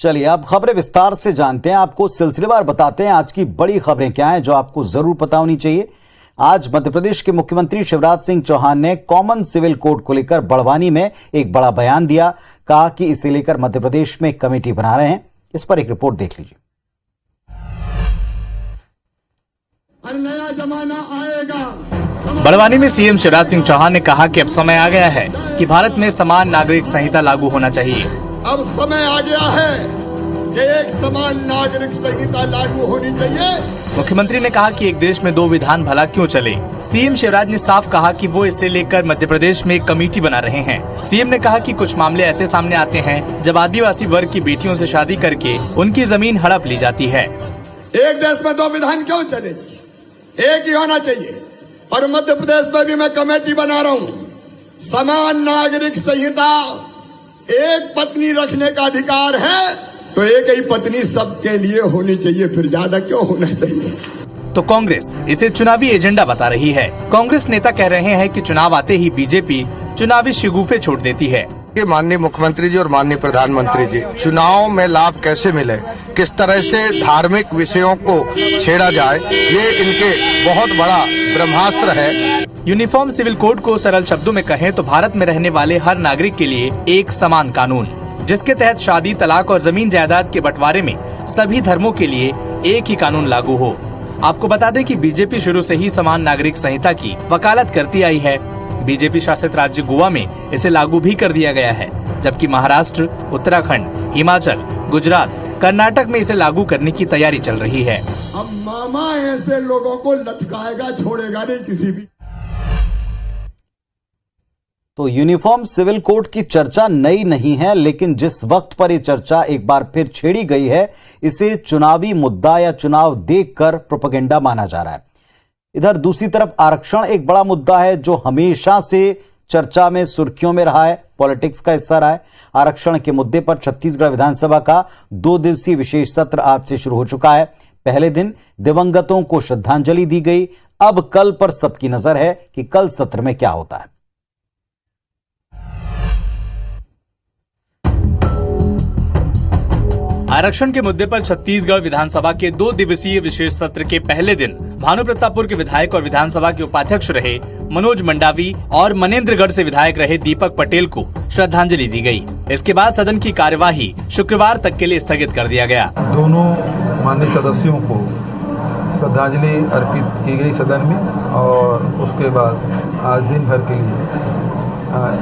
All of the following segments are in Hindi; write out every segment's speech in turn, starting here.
चलिए अब खबरें विस्तार से जानते हैं, आपको सिलसिलेवार बताते हैं आज की बड़ी खबरें क्या हैं जो आपको जरूर पता होनी चाहिए। आज मध्य प्रदेश के मुख्यमंत्री शिवराज सिंह चौहान ने कॉमन सिविल कोड को लेकर बड़वानी में एक बड़ा बयान दिया। कहा कि इसे लेकर मध्य प्रदेश में कमेटी बना रहे हैं। इस पर एक रिपोर्ट देख लीजिए। नया जमाना आएगा। बड़वानी में सीएम शिवराज सिंह चौहान ने कहा कि अब समय आ गया है कि भारत में समान नागरिक संहिता लागू होना चाहिए। अब समय आ गया है कि एक समान नागरिक संहिता लागू होनी चाहिए। मुख्यमंत्री ने कहा कि एक देश में दो विधान भला क्यों चले। सीएम शिवराज ने साफ कहा कि वो इसे लेकर मध्य प्रदेश में एक कमेटी बना रहे हैं। सीएम ने कहा कि कुछ मामले ऐसे सामने आते हैं जब आदिवासी वर्ग की बेटियों से शादी करके उनकी जमीन हड़प ली जाती है। एक देश में दो विधान क्यों चलेगी, एक ही होना चाहिए। और मध्य प्रदेश में भी मैं कमेटी बना रहा हूँ। समान नागरिक संहिता, एक पत्नी रखने का अधिकार है तो एक ही पत्नी सबके लिए होनी चाहिए, फिर ज्यादा क्यों होना चाहिए। तो कांग्रेस इसे चुनावी एजेंडा बता रही है। कांग्रेस नेता कह रहे हैं कि चुनाव आते ही बीजेपी चुनावी शिगुफे छोड़ देती है। माननीय मुख्यमंत्री जी और माननीय प्रधानमंत्री जी, चुनाव में लाभ कैसे मिले, किस तरह से धार्मिक विषयों को छेड़ा जाए, ये इनके बहुत बड़ा ब्रह्मास्त्र है। यूनिफॉर्म सिविल कोड को सरल शब्दों में कहें तो भारत में रहने वाले हर नागरिक के लिए एक समान कानून, जिसके तहत शादी, तलाक और जमीन जायदाद के बंटवारे में सभी धर्मों के लिए एक ही कानून लागू हो। आपको बता दें कि बीजेपी शुरू से ही समान नागरिक संहिता की वकालत करती आई है। बीजेपी शासित राज्य गोवा में इसे लागू भी कर दिया गया है, जबकि महाराष्ट्र, उत्तराखंड, हिमाचल, गुजरात, कर्नाटक में इसे लागू करने की तैयारी चल रही है। अब मामा ऐसे लोगों को लटकाएगा, छोड़ेगा नहीं किसी भी। तो यूनिफॉर्म सिविल कोड की चर्चा नई नहीं है, लेकिन जिस वक्त पर यह चर्चा एक बार फिर छेड़ी गई है, इसे चुनावी मुद्दा या चुनाव देखकर प्रोपेगेंडा माना जा रहा है। इधर दूसरी तरफ आरक्षण एक बड़ा मुद्दा है जो हमेशा से चर्चा में, सुर्खियों में रहा है, पॉलिटिक्स का हिस्सा रहा है। आरक्षण के मुद्दे पर छत्तीसगढ़ विधानसभा का 2 दिवसीय विशेष सत्र आज से शुरू हो चुका है। पहले दिन दिवंगतों को श्रद्धांजलि दी गई। अब कल पर सबकी नजर है कि कल सत्र में क्या होता है। आरक्षण के मुद्दे पर छत्तीसगढ़ विधानसभा के 2 दिवसीय विशेष सत्र के पहले दिन भानुप्रतापपुर के विधायक और विधानसभा के उपाध्यक्ष रहे मनोज मंडावी और मनेन्द्रगढ़ से विधायक रहे दीपक पटेल को श्रद्धांजलि दी गई। इसके बाद सदन की कार्यवाही शुक्रवार तक के लिए स्थगित कर दिया गया। दोनों माननीय सदस्यों को श्रद्धांजलि अर्पित की गई सदन में, और उसके बाद आज दिन भर के लिए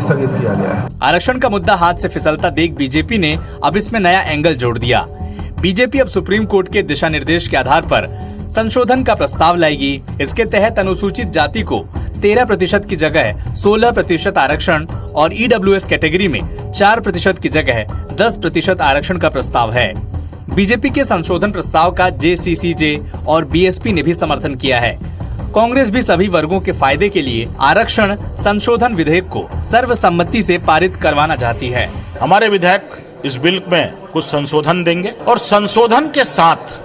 स्थगित किया गया है। आरक्षण का मुद्दा हाथ से फिसलता देख बीजेपी ने अब इसमें नया एंगल जोड़ दिया। बीजेपी अब सुप्रीम कोर्ट के दिशा निर्देश के आधार पर संशोधन का प्रस्ताव लाएगी। इसके तहत अनुसूचित जाति को 13% की जगह 16% आरक्षण और ईडब्ल्यूएस कैटेगरी में 4% की जगह 10% आरक्षण का प्रस्ताव है। बीजेपी के संशोधन प्रस्ताव का जेसीसीजे और बीएसपी ने भी समर्थन किया है। कांग्रेस भी सभी वर्गों के फायदे के लिए आरक्षण संशोधन विधेयक को सर्वसम्मति से पारित करवाना चाहती है। हमारे विधायक इस बिल में कुछ संशोधन देंगे और संशोधन के साथ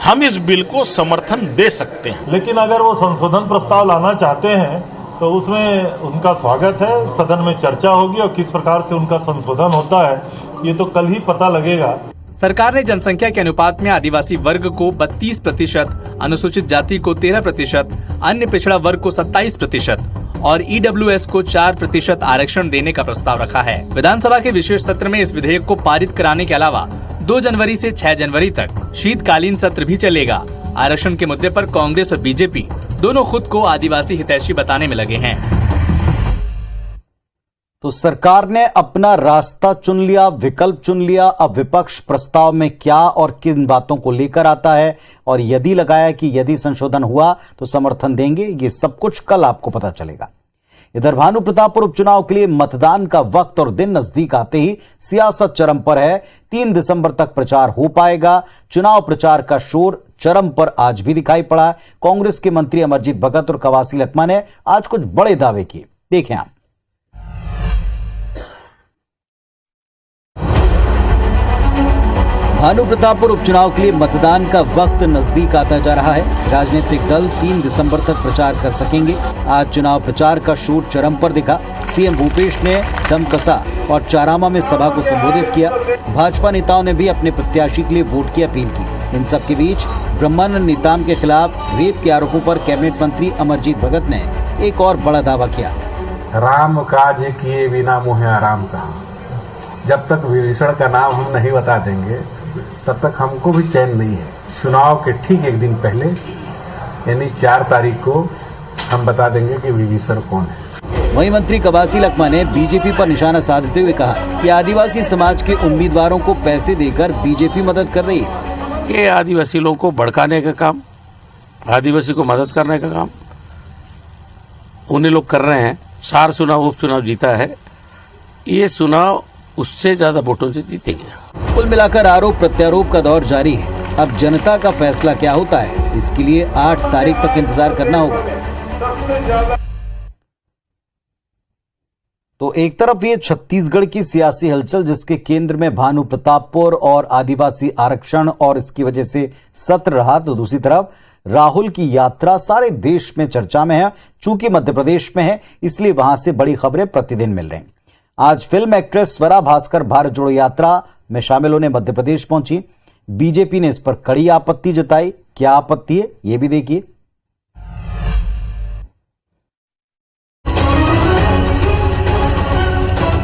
हम इस बिल को समर्थन दे सकते हैं। लेकिन अगर वो संशोधन प्रस्ताव लाना चाहते हैं तो उसमें उनका स्वागत है, सदन में चर्चा होगी और किस प्रकार से उनका संशोधन होता है ये तो कल ही पता लगेगा। सरकार ने जनसंख्या के अनुपात में आदिवासी वर्ग को 32%, अनुसूचित जाति को 13%, अन्य पिछड़ा वर्ग को 27% और ईडब्ल्यूएस को 4% आरक्षण देने का प्रस्ताव रखा है। विधानसभा के विशेष सत्र में इस विधेयक को पारित कराने के अलावा 2 जनवरी से 6 जनवरी तक शीतकालीन सत्र भी चलेगा। आरक्षण के मुद्दे पर कांग्रेस और बीजेपी दोनों खुद को आदिवासी हितैषी बताने में लगे हैं। तो सरकार ने अपना रास्ता चुन लिया, विकल्प चुन लिया। अब विपक्ष प्रस्ताव में क्या और किन बातों को लेकर आता है और यदि लगाया कि यदि संशोधन हुआ तो समर्थन देंगे, ये सब कुछ कल आपको पता चलेगा। इधर भानुप्रतापपुर उपचुनाव के लिए मतदान का वक्त और दिन नजदीक आते ही सियासत चरम पर है। 3 दिसंबर तक प्रचार हो पाएगा। चुनाव प्रचार का शोर चरम पर आज भी दिखाई पड़ा। कांग्रेस के मंत्री अमरजीत भगत और कवासी लखमा ने आज कुछ बड़े दावे किए, देखें आप। भानु प्रतापपुर उपचुनाव के लिए मतदान का वक्त नजदीक आता जा रहा है। राजनीतिक दल 3 दिसंबर तक प्रचार कर सकेंगे। आज चुनाव प्रचार का शोर चरम पर दिखा। सीएम भूपेश ने दमकसा और चारामा में सभा को संबोधित किया। भाजपा नेताओं ने भी अपने प्रत्याशी के लिए वोट की अपील की। इन सब के बीच ब्रह्मानंद नेताम के खिलाफ रेप के आरोपों पर कैबिनेट मंत्री अमरजीत भगत ने एक और बड़ा दावा किया। राम काज किए बिना मुहे आराम कहा। जब तक विभीषण का नाम हम नहीं बता देंगे तब तक हमको भी चैन नहीं है। चुनाव के ठीक एक दिन पहले यानी 4 तारीख को हम बता देंगे कि विभीषण कौन है। वहीं मंत्री कवासी लखमा ने बीजेपी पर निशाना साधते हुए कहा कि आदिवासी समाज के उम्मीदवारों को पैसे देकर बीजेपी मदद कर रही है। कि आदिवासी लोगों को भड़काने का काम, आदिवासी को मदद करने का काम उन्हें लोग कर रहे हैं। 4 चुनाव उपचुनाव जीता है, ये चुनाव उससे ज्यादा वोटों से जीतेंगे। कुल मिलाकर आरोप प्रत्यारोप का दौर जारी है। अब जनता का फैसला क्या होता है, इसके लिए 8 तारीख तक इंतजार करना होगा। तो एक तरफ ये छत्तीसगढ़ की सियासी हलचल जिसके केंद्र में भानु प्रतापपुर और आदिवासी आरक्षण और इसकी वजह से सत्र रहा, तो दूसरी तरफ राहुल की यात्रा सारे देश में चर्चा में है। चूंकि मध्य प्रदेश में है इसलिए वहां से बड़ी खबरें प्रतिदिन मिल रही। आज फिल्म एक्ट्रेस स्वरा भास्कर भारत जोड़ो यात्रा में शामिल होने मध्य प्रदेश पहुंची। बीजेपी ने इस पर कड़ी आपत्ति जताई। क्या आपत्ति है ये भी देखिए।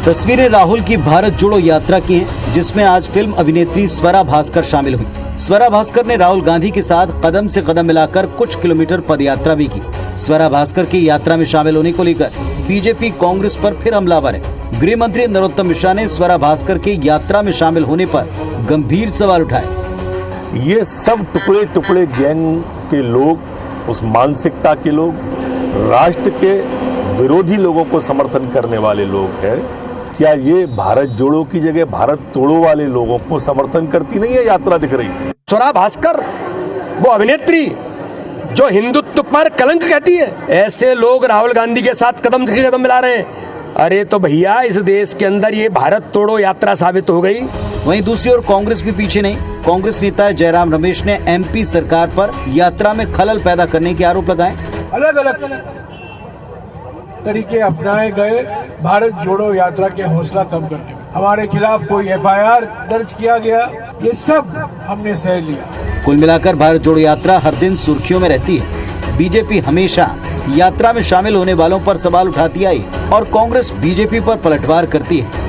तस्वीरें राहुल की भारत जोड़ो यात्रा की हैं, जिसमें आज फिल्म अभिनेत्री स्वरा भास्कर शामिल हुई। स्वरा भास्कर ने राहुल गांधी के साथ कदम से कदम मिलाकर कुछ किलोमीटर पदयात्रा भी की। स्वरा भास्कर की यात्रा में शामिल होने को लेकर बीजेपी कांग्रेस पर फिर हमलावर है। गृह मंत्री नरोत्तम मिश्रा ने स्वरा भास्कर की यात्रा में शामिल होने पर गंभीर सवाल उठाए। ये सब टुकड़े टुकड़े गैंग के लोग, उस मानसिकता के लोग, राष्ट्र के विरोधी लोगों को समर्थन करने वाले लोग हैं। क्या ये भारत जोड़ो की जगह भारत तोड़ो वाले लोगों को समर्थन करती नहीं है यात्रा दिख रही? स्वरा भास्कर वो अभिनेत्री जो हिंदुत्व पर कलंक कहती है, ऐसे लोग राहुल गांधी के साथ कदम से कदम मिला रहे हैं। अरे तो भैया इस देश के अंदर ये भारत तोड़ो यात्रा साबित हो गई। वहीं दूसरी ओर कांग्रेस भी पीछे नहीं। कांग्रेस नेता जयराम रमेश ने एमपी सरकार पर यात्रा में खलल पैदा करने के आरोप लगाए। अलग अलग तरीके अपनाए गए भारत जोड़ो यात्रा के हौसला कम करने में। हमारे खिलाफ कोई एफआईआर दर्ज किया गया, ये सब हमने सह लिया। कुल मिलाकर भारत जोड़ो यात्रा हर दिन सुर्खियों में रहती है। बीजेपी हमेशा यात्रा में शामिल होने वालों पर सवाल उठाती आई और कांग्रेस बीजेपी पर पलटवार करती है।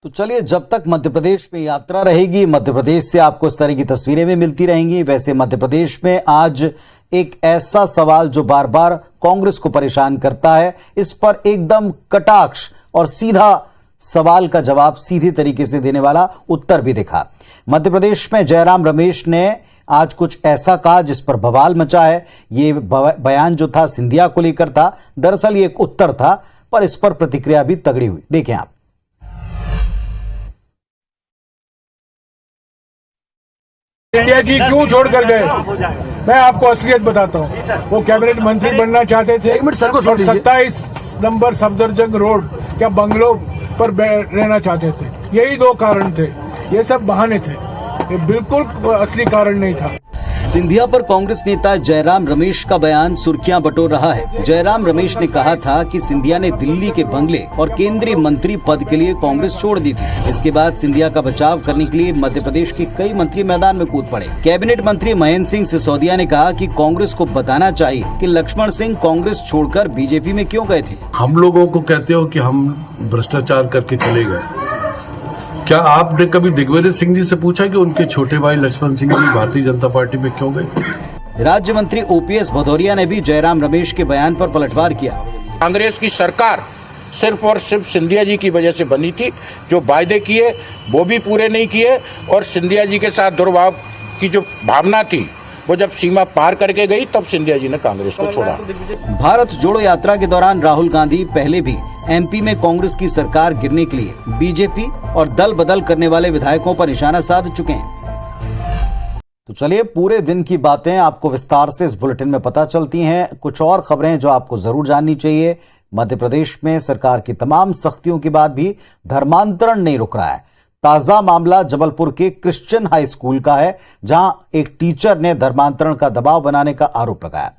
तो चलिए, जब तक मध्य प्रदेश में यात्रा रहेगी, मध्य प्रदेश से आपको इस तरह की तस्वीरें भी मिलती रहेंगी। वैसे मध्य प्रदेश में आज एक ऐसा सवाल जो बार बार कांग्रेस को परेशान करता है, इस पर एकदम कटाक्ष और सीधा सवाल का जवाब सीधे तरीके से देने वाला उत्तर भी दिखा। मध्य प्रदेश में जयराम रमेश ने आज कुछ ऐसा कहा जिस पर बवाल मचा है। ये बयान जो था सिंधिया को लेकर था, दरअसल ये एक उत्तर था, पर इस पर प्रतिक्रिया भी तगड़ी हुई। देखें आप। सिंधिया जी क्यों छोड़कर गए, मैं आपको असलियत बताता हूँ। वो कैबिनेट मंत्री बनना चाहते थे और 27 नंबर सफदरजंग रोड क्या बंगलो पर रहना चाहते थे। यही 2 कारण थे, ये सब बहाने थे, ये बिल्कुल असली कारण नहीं था। सिंधिया पर कांग्रेस नेता जयराम रमेश का बयान सुर्खियां बटोर रहा है। जयराम रमेश ने कहा था कि सिंधिया ने दिल्ली के बंगले और केंद्रीय मंत्री पद के लिए कांग्रेस छोड़ दी थी। इसके बाद सिंधिया का बचाव करने के लिए मध्य प्रदेश के कई मंत्री मैदान में कूद पड़े। कैबिनेट मंत्री महेंद्र सिंह सिसोदिया ने कहा कि कांग्रेस को बताना चाहिए कि लक्ष्मण सिंह कांग्रेस छोड़कर बीजेपी में क्यों गए थे। हम लोगों को कहते हो कि हम भ्रष्टाचार करके चले गए। क्या आपने कभी दिग्विजय सिंह जी से पूछा कि उनके छोटे भाई लक्ष्मण सिंह जी भारतीय जनता पार्टी में क्यों गए थे? राज्य मंत्री ओपीएस भदौरिया ने भी जयराम रमेश के बयान पर पलटवार किया। कांग्रेस की सरकार सिर्फ और सिर्फ सिंधिया जी की वजह से बनी थी। जो वायदे किए वो भी पूरे नहीं किए, और सिंधिया जी के साथ दुर्भाव की जो भावना थी वो जब सीमा पार करके गई तब सिंधिया जी ने कांग्रेस को छोड़ा। भारत जोड़ो यात्रा के दौरान राहुल गांधी पहले भी एमपी में कांग्रेस की सरकार गिरने के लिए बीजेपी और दल बदल करने वाले विधायकों पर निशाना साध चुके हैं। तो चलिए, पूरे दिन की बातें आपको विस्तार से इस बुलेटिन में पता चलती हैं। कुछ और खबरें जो आपको जरूर जाननी चाहिए, मध्य प्रदेश में सरकार की तमाम सख्तियों के बाद भी धर्मांतरण नहीं रुक रहा है। ताजा मामला जबलपुर के क्रिश्चियन हाई स्कूल का है, जहां एक टीचर ने धर्मांतरण का दबाव बनाने का आरोप लगाया।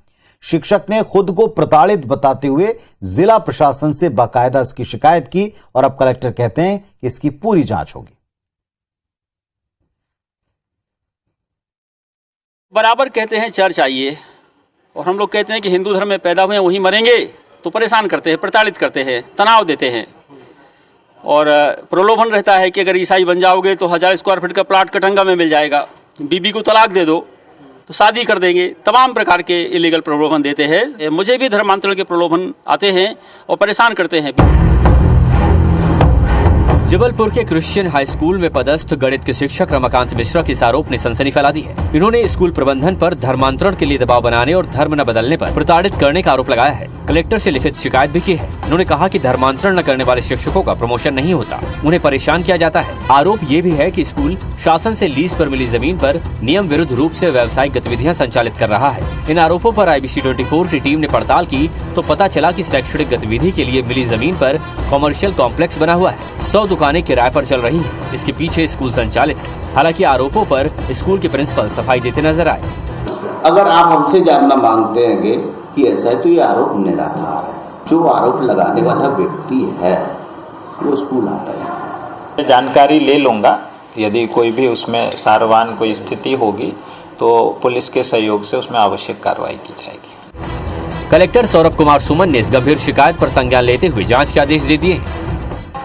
शिक्षक ने खुद को प्रताड़ित बताते हुए जिला प्रशासन से बाकायदा इसकी शिकायत की और अब कलेक्टर कहते हैं कि इसकी पूरी जांच होगी। बराबर कहते हैं चर्च आइए, और हम लोग कहते हैं कि हिंदू धर्म में पैदा हुए वहीं मरेंगे, तो परेशान करते हैं, प्रताड़ित करते हैं, तनाव देते हैं और प्रलोभन रहता है कि अगर ईसाई बन जाओगे तो 1000 स्क्वायर फीट का प्लाट कटंगा में मिल जाएगा, बीबी को तलाक दे दो तो शादी कर देंगे। तमाम प्रकार के इलीगल प्रलोभन देते हैं। मुझे भी धर्मांतरण के प्रलोभन आते हैं और परेशान करते हैं। जबलपुर के क्रिश्चियन हाई स्कूल में पदस्थ गणित के शिक्षक रमाकांत मिश्रा के इस आरोप ने सनसनी फैला दी है। इन्होंने स्कूल प्रबंधन पर धर्मांतरण के लिए दबाव बनाने और धर्म न बदलने पर प्रताड़ित करने का आरोप लगाया है। कलेक्टर से लिखित शिकायत भी की है। उन्होंने कहा कि धर्मांतरण न करने वाले शिक्षकों का प्रमोशन नहीं होता, उन्हें परेशान किया जाता है। आरोप ये भी है कि स्कूल शासन से लीज पर मिली जमीन पर नियम विरुद्ध रूप से व्यावसायिक गतिविधियां संचालित कर रहा है। इन आरोपों पर IBC 24 की टीम ने पड़ताल की तो पता चला कि शैक्षणिक गतिविधि के लिए मिली जमीन पर कॉमर्शियल कॉम्प्लेक्स बना हुआ है। 100 दुकानें किराए पर चल रही हैं। इसके पीछे स्कूल संचालित है। हालांकि आरोपों पर स्कूल के प्रिंसिपल सफाई देते नजर आए। अगर आप हमसे जानना मांगते हैं कि ऐसा है तो ये आरोप निराधार है। जो आरोप लगाने वाला व्यक्ति है वो स्कूल आता है। जानकारी ले लूँगा, यदि कोई भी उसमें सारवान कोई स्थिति होगी तो पुलिस के सहयोग से उसमें आवश्यक कार्रवाई की जाएगी। कलेक्टर सौरभ कुमार सुमन ने इस गंभीर शिकायत पर संज्ञान लेते हुए जांच के आदेश दे दिए हैं।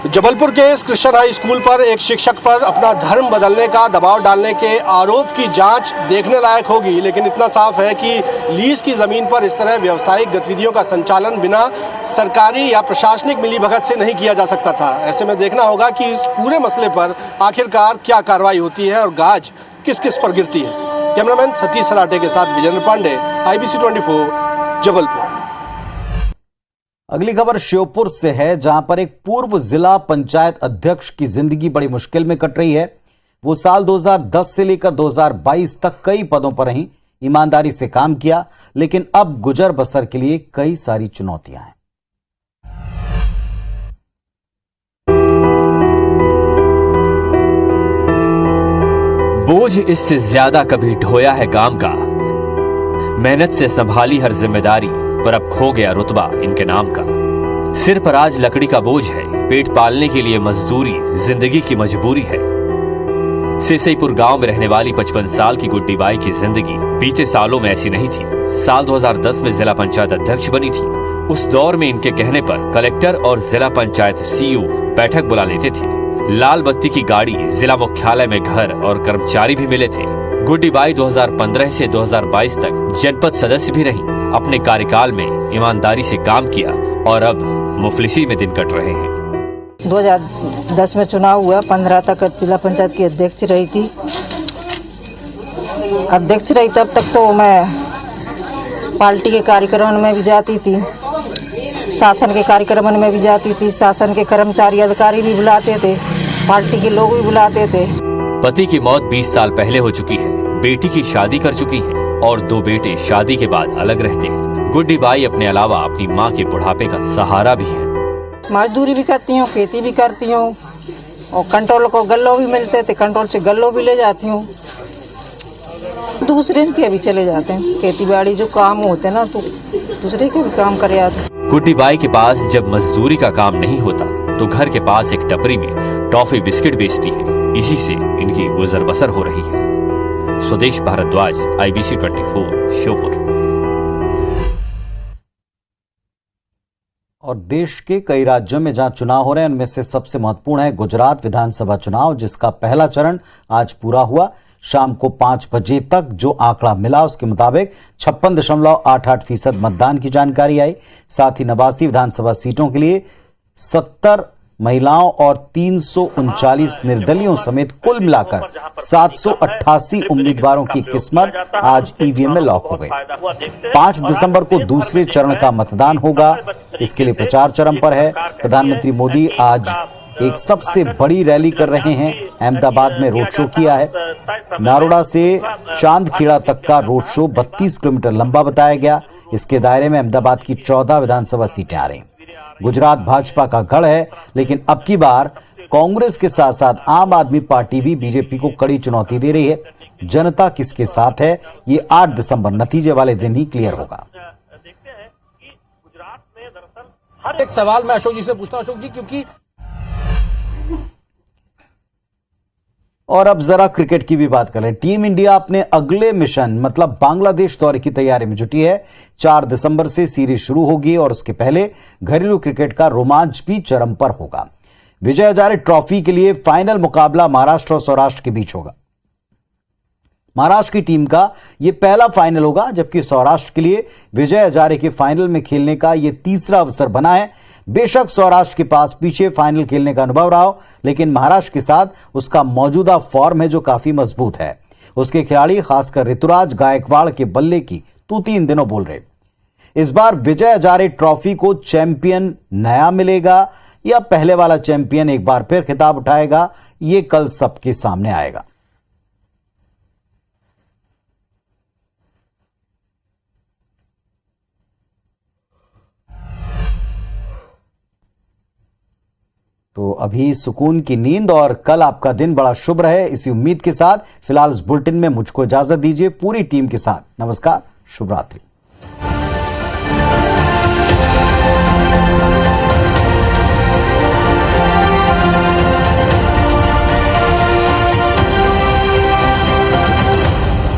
जबलपुर के इस क्रिश्चियन हाई स्कूल पर एक शिक्षक पर अपना धर्म बदलने का दबाव डालने के आरोप की जांच देखने लायक होगी, लेकिन इतना साफ है कि लीज की ज़मीन पर इस तरह व्यावसायिक गतिविधियों का संचालन बिना सरकारी या प्रशासनिक मिलीभगत से नहीं किया जा सकता था। ऐसे में देखना होगा कि इस पूरे मसले पर आखिरकार क्या कार्रवाई होती है और गाज किस किस पर गिरती है। कैमरामैन सतीश सराटे के साथ विजेंद्र पांडे, IBC 24 जबलपुर। अगली खबर श्योपुर से है, जहां पर एक पूर्व जिला पंचायत अध्यक्ष की जिंदगी बड़ी मुश्किल में कट रही है। वो साल 2010 से लेकर 2022 तक कई पदों पर रहीं, ईमानदारी से काम किया, लेकिन अब गुजर बसर के लिए कई सारी चुनौतियां हैं। बोझ इससे ज्यादा कभी ढोया है गांव का, मेहनत से संभाली हर जिम्मेदारी, पर अब खो गया रुतबा इनके नाम का। सिर पर आज लकड़ी का बोझ है, पेट पालने के लिए मजदूरी जिंदगी की मजबूरी है। सिसईपुर गांव में रहने वाली 55 साल की गुड्डी बाई की जिंदगी बीते सालों में ऐसी नहीं थी। साल 2010 में जिला पंचायत अध्यक्ष बनी थी। उस दौर में इनके कहने पर कलेक्टर और जिला पंचायत CEO बैठक बुला लेते थे। लाल बत्ती की गाड़ी, जिला मुख्यालय में घर और कर्मचारी भी मिले थे। गुड्डी बाई 2015 से 2022 तक जनपद सदस्य भी रही। अपने कार्यकाल में ईमानदारी से काम किया और अब मुफलिसी में दिन कट रहे हैं। 2010 में चुनाव हुआ, 15 तक जिला पंचायत की अध्यक्ष रही थी। अध्यक्ष रही तब तक तो मैं पार्टी के कार्यक्रमों में भी जाती थी, शासन के कार्यक्रमों में भी जाती थी। शासन के कर्मचारी अधिकारी भी बुलाते थे, पार्टी के लोग भी बुलाते थे। पति की मौत 20 साल पहले हो चुकी है। बेटी की शादी कर चुकी है और 2 बेटे शादी के बाद अलग रहते हैं। गुड्डी बाई अपने अलावा अपनी मां के बुढ़ापे का सहारा भी है। मजदूरी भी करती हूँ, खेती भी करती हूँ और कंट्रोल को गल्लो भी मिलते थे, कंट्रोल से गल्लो भी ले जाती हूँ। दूसरे के भी चले जाते हैं, खेती बाड़ी जो काम होते ना तो दूसरे के भी काम करे आते। गुड्डी बाई के पास जब मजदूरी का काम नहीं होता तो घर के पास एक टपरी में टॉफी बिस्किट बेचती है। इसी से इनकी गुजर बसर हो रही है। स्वदेश भारद्वाज, IBC 24 श्योपुर। और देश के कई राज्यों में जहां चुनाव हो रहे हैं, उनमें से सबसे महत्वपूर्ण है गुजरात विधानसभा चुनाव, जिसका पहला चरण आज पूरा हुआ। शाम को 5 बजे तक जो आंकड़ा मिला उसके मुताबिक 56.88% मतदान की जानकारी आई। साथ ही 89 विधानसभा सीटों के लिए 70 महिलाओं और 339 निर्दलियों समेत कुल मिलाकर 788 उम्मीदवारों की किस्मत आज EVM में लॉक हो गई। 5 दिसंबर को दूसरे चरण का मतदान होगा। इसके लिए प्रचार चरम पर है। प्रधानमंत्री मोदी आज एक सबसे बड़ी रैली कर रहे हैं। अहमदाबाद में रोड शो किया है। नारोड़ा से चांदखेड़ा तक का रोड शो 32 किलोमीटर लंबा बताया गया। इसके दायरे में अहमदाबाद की 14 विधानसभा सीटें आ रही। गुजरात भाजपा का गढ़ है, लेकिन अब की बार कांग्रेस के साथ साथ आम आदमी पार्टी भी बीजेपी को कड़ी चुनौती दे रही है। जनता किसके साथ है, ये 8 दिसंबर नतीजे वाले दिन ही क्लियर होगा। एक सवाल मैं अशोक जी से पूछता हूं, अशोक जी, क्योंकि और अब जरा क्रिकेट की भी बात करें। टीम इंडिया अपने अगले मिशन मतलब बांग्लादेश दौरे की तैयारी में जुटी है। 4 दिसंबर से सीरीज शुरू होगी और उसके पहले घरेलू क्रिकेट का रोमांच भी चरम पर होगा। विजय हजारे ट्रॉफी के लिए फाइनल मुकाबला महाराष्ट्र और सौराष्ट्र के बीच होगा। महाराष्ट्र की टीम का यह पहला फाइनल होगा, जबकि सौराष्ट्र के लिए विजय हजारे के फाइनल में खेलने का यह तीसरा अवसर बना है। बेशक सौराष्ट्र के पास पीछे फाइनल खेलने का अनुभव रहा हो, लेकिन महाराष्ट्र के साथ उसका मौजूदा फॉर्म है जो काफी मजबूत है। उसके खिलाड़ी खासकर ऋतुराज गायकवाड़ के बल्ले की तूती इन दिनों बोल रहे। इस बार विजय हजारे ट्रॉफी को चैंपियन नया मिलेगा या पहले वाला चैंपियन एक बार फिर खिताब उठाएगा, ये कल सबके सामने आएगा। तो अभी सुकून की नींद और कल आपका दिन बड़ा शुभ रहे, इसी उम्मीद के साथ फिलहाल इस बुलेटिन में मुझको इजाजत दीजिए। पूरी टीम के साथ नमस्कार, शुभ रात्रि।